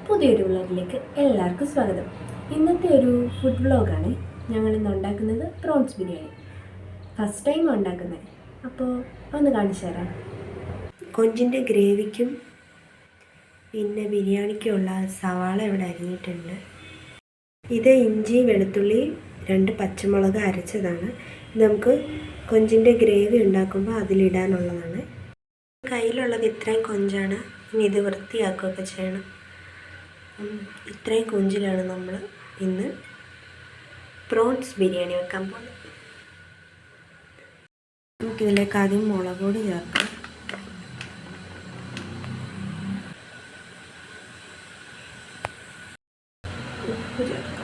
പുതിയൊരു വ്ളോഗിലേക്ക് എല്ലാവർക്കും സ്വാഗതം. ഇന്നത്തെ ഒരു ഫുഡ് വ്ളോഗാണ്. ഞങ്ങൾ ഇന്ന് ഉണ്ടാക്കുന്നത് പ്രോൺസ് ബിരിയാണി. ഫസ്റ്റ് ടൈം ഉണ്ടാക്കുന്നത്, അപ്പോൾ ഒന്ന് കാണിച്ചു തരാം. കൊഞ്ചിൻ്റെ ഗ്രേവിക്കും പിന്നെ ബിരിയാണിക്കുമുള്ള സവാള ഇവിടെ അരിഞ്ഞിട്ടുണ്ട്. ഇത് ഇഞ്ചി, വെളുത്തുള്ളി, 2 പച്ചമുളക് അരച്ചതാണ്. ഇത് നമുക്ക് കൊഞ്ചിൻ്റെ ഗ്രേവി ഉണ്ടാക്കുമ്പോൾ അതിലിടാനുള്ളതാണ്. കയ്യിലുള്ളത് ഇത്രയും കൊഞ്ചാണ്. ഇനി ഇത് വൃത്തിയാക്കുകയൊക്കെ ചെയ്യണം. ഇത്രയും കൊഞ്ചിലാണ് നമ്മൾ ഇന്ന് പ്രോൺസ് ബിരിയാണി വെക്കാൻ പോകുന്നത്. നമുക്കിതിലേക്ക് ആദ്യം മുളക് പൊടി ചേർക്കാം. ഉപ്പ് ചേർക്കാം.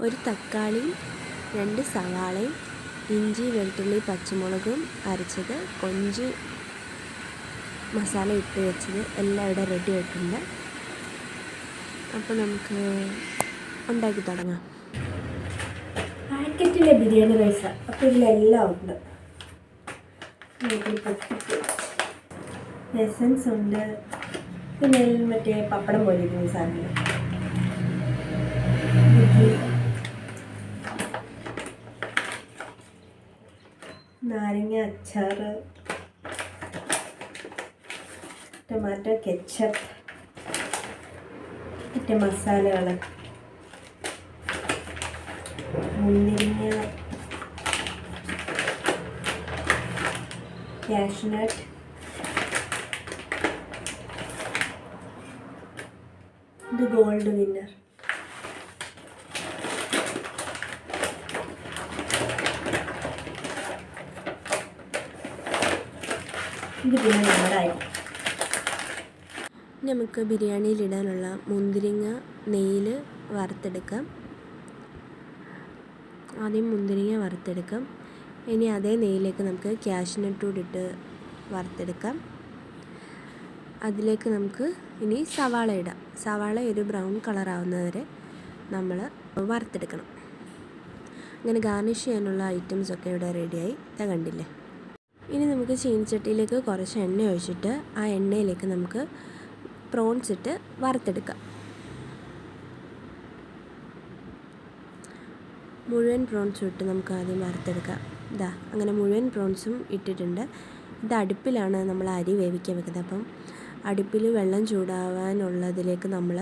ഒരു തക്കാളി, 2 സവാളയും, ഇഞ്ചി, വെളുത്തുള്ളി, പച്ചമുളകും അരച്ചത്, കൊഞ്ച് മസാല ഇട്ട് വെച്ചത് എല്ലാം ഇവിടെ റെഡി ആയിട്ടുണ്ട്. അപ്പോൾ നമുക്ക് ഉണ്ടാക്കി തുടങ്ങാം. പാക്കറ്റിലെ ബിരിയാണി റൈസ്, അപ്പോൾ ഇതിലെല്ലാം ഉണ്ട്. എസൻസ് ഉണ്ട്, പിന്നെ മറ്റേ പപ്പടം പോലെ ഇരിക്കുന്ന സാധനം, നാരങ്ങ അച്ചാർ, ടൊമാറ്റോ കെച്ചപ്പ്, മറ്റേ മസാലകൾ, മുന്തിരിങ്ങ, കാഷ്നട്ട്, ഇത് ഗോൾഡ് വിന്നർ. ഇത് പിന്നെ നാടായി. നമുക്ക് ബിരിയാണിയിലിടാനുള്ള മുന്തിരിങ്ങ നെയ്യിൽ വറുത്തെടുക്കാം. ആദ്യം മുന്തിരിങ്ങ വറുത്തെടുക്കാം. ഇനി അതേ നെയ്യിലേക്ക് നമുക്ക് കാഷ്നട്ട് കൂടി ഇട്ട് വറുത്തെടുക്കാം. അതിലേക്ക് നമുക്ക് ഇനി സവാള ഇടാം. സവാള ഒരു ബ്രൗൺ കളറാവുന്നവരെ നമ്മൾ വറുത്തെടുക്കണം. അങ്ങനെ ഗാർണിഷ് ചെയ്യാനുള്ള ഐറ്റംസൊക്കെ ഇവിടെ റെഡിയായി. ഇതാ കണ്ടില്ലേ. ഇനി നമുക്ക് ചീനിച്ചട്ടിയിലേക്ക് കുറച്ച് എണ്ണ ഒഴിച്ചിട്ട് ആ എണ്ണയിലേക്ക് നമുക്ക് പ്രോൺസ് ഇട്ട് വറുത്തെടുക്കാം. മുഴുവൻ പ്രോൺസും ഇട്ട് നമുക്ക് ആദ്യം വറുത്തെടുക്കാം. ഇതാ അങ്ങനെ മുഴുവൻ പ്രോൺസും ഇട്ടിട്ടുണ്ട്. ഇത് അടുപ്പിലാണ് നമ്മൾ അരി വേവിക്കാൻ വെക്കുന്നത്. അപ്പം അടുപ്പിൽ വെള്ളം ചൂടാവാനുള്ളതിലേക്ക് നമ്മൾ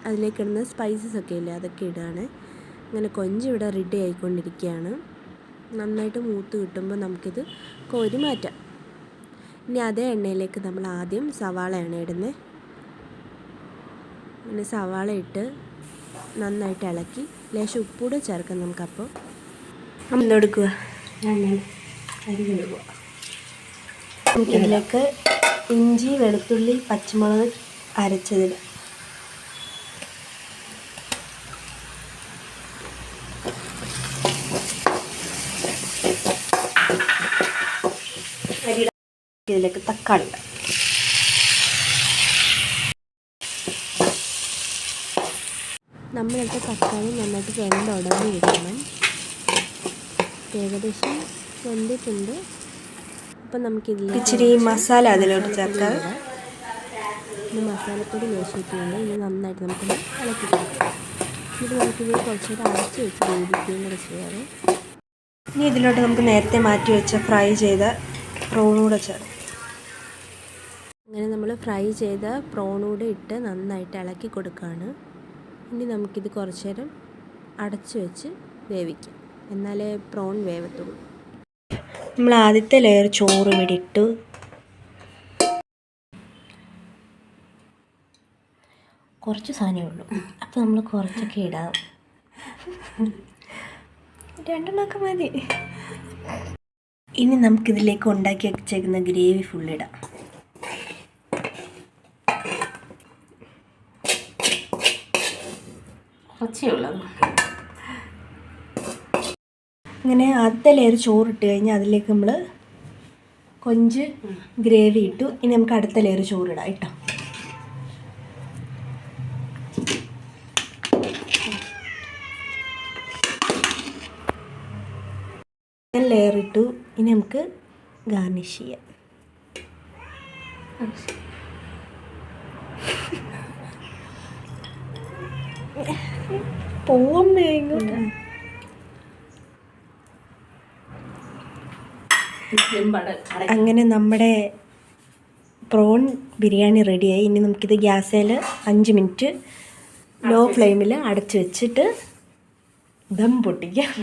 അതിലേക്കിടുന്ന സ്പൈസസ് ഒക്കെ ഇല്ലേ, അതൊക്കെ ഇടുകയാണ്. അങ്ങനെ കൊഞ്ച് ഇവിടെ റെഡി ആയിക്കൊണ്ടിരിക്കുകയാണ്. നന്നായിട്ട് മൂത്ത് കിട്ടുമ്പോൾ നമുക്കിത് കോരി മാറ്റാം. ഇനി അതേ എണ്ണയിലേക്ക് നമ്മൾ ആദ്യം സവാളയാണ് ഇടുന്നത്. പിന്നെ സവാള ഇട്ട് നന്നായിട്ട് ഇളക്കി ലേശം ഉപ്പൂടെ ചേർക്കാം. നമുക്കപ്പോൾ എന്തെടുക്കുക, അരി കഴുകുക. നമുക്കിതിലേക്ക് ഇഞ്ചി, വെളുത്തുള്ളി, പച്ചമുളക് അരച്ചതിൽ ഇതിലേക്ക് തക്കാളി ഇടാം. നമ്മളിട്ട് തക്കാളി നന്നായിട്ട് വെന്തുടങ്ങി ഇടണം. ഏകദേശം വെന്തിട്ടുണ്ട്. അപ്പം നമുക്കിതിൽ ഇച്ചിരി മസാല അതിലോട്ട് ചേർക്കാം. ഇനി മസാലപ്പൊടി മേശിട്ടുണ്ട്. ഇനി നന്നായിട്ട് നമുക്കൊന്ന് ഇളക്കി കൊടുക്കാം. ഇത് നമുക്കിത് കുറച്ചുകൂടെ അടച്ച് വെച്ച് വേവിക്കുകയും കൂടെ ചെയ്യാറ്. ഇനി ഇതിലോട്ട് നമുക്ക് നേരത്തെ മാറ്റി വെച്ച ഫ്രൈ ചെയ്ത പ്രോണൂടെ ചേർക്കാം. അങ്ങനെ നമ്മൾ ഫ്രൈ ചെയ്ത പ്രോണൂടെ ഇട്ട് നന്നായിട്ട് ഇളക്കി കൊടുക്കുകയാണ്. ഇനി നമുക്കിത് കുറച്ച് നേരം അടച്ച് വെച്ച് വേവിക്കാം. എന്നാലേ പ്രോൺ വേവത്തുള്ളൂ. നമ്മൾ ആദ്യത്തെ ലെയർ ചോറ് ഇവിടെ ഇട്ടു. കുറച്ച് സാധനമേ ഉള്ളൂ, അപ്പോൾ നമ്മൾ കുറച്ചൊക്കെ ഇടാം. 2 എണ്ണമൊക്കെ മതി. ഇനി നമുക്കിതിലേക്ക് ഉണ്ടാക്കി വെച്ചേക്കുന്ന ഗ്രേവി ഫുള്ളിടാം. അങ്ങനെ ആദ്യത്തെ ലെയർ ചോറിട്ട് കഴിഞ്ഞാൽ അതിലേക്ക് നമ്മൾ കൊഞ്ച് ഗ്രേവി ഇട്ടു. ഇനി നമുക്ക് അടുത്ത ലെയർ ചോറിടാം കേട്ടോ. ലെയർ ഇട്ടു. ഇനി നമുക്ക് ഗാർണിഷ് ചെയ്യാം. പോവമ്മേ ഇങ്ങോട്ട്. അങ്ങനെ നമ്മുടെ പ്രോൺ ബിരിയാണി റെഡിയായി. ഇനി നമുക്കിത് ഗ്യാസിൽ 5 മിനിറ്റ് ലോ ഫ്ലെയിമിൽ അടച്ച് വെച്ചിട്ട് ദം പൊട്ടിക്കാം.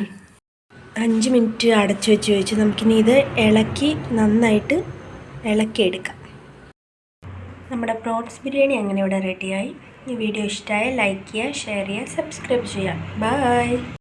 5 മിനിറ്റ് അടച്ച് വെച്ച് നമുക്കിനി ഇത് നന്നായിട്ട് ഇളക്കിയെടുക്കാം. നമ്മുടെ പ്രോൺസ് ബിരിയാണി അങ്ങനെ ഇവിടെ റെഡിയായി. ഈ വീഡിയോ ഇഷ്ടമായ ലൈക്ക് ചെയ്യുക, ഷെയർ ചെയ്യുക, സബ്സ്ക്രൈബ് ചെയ്യുക. ബൈ.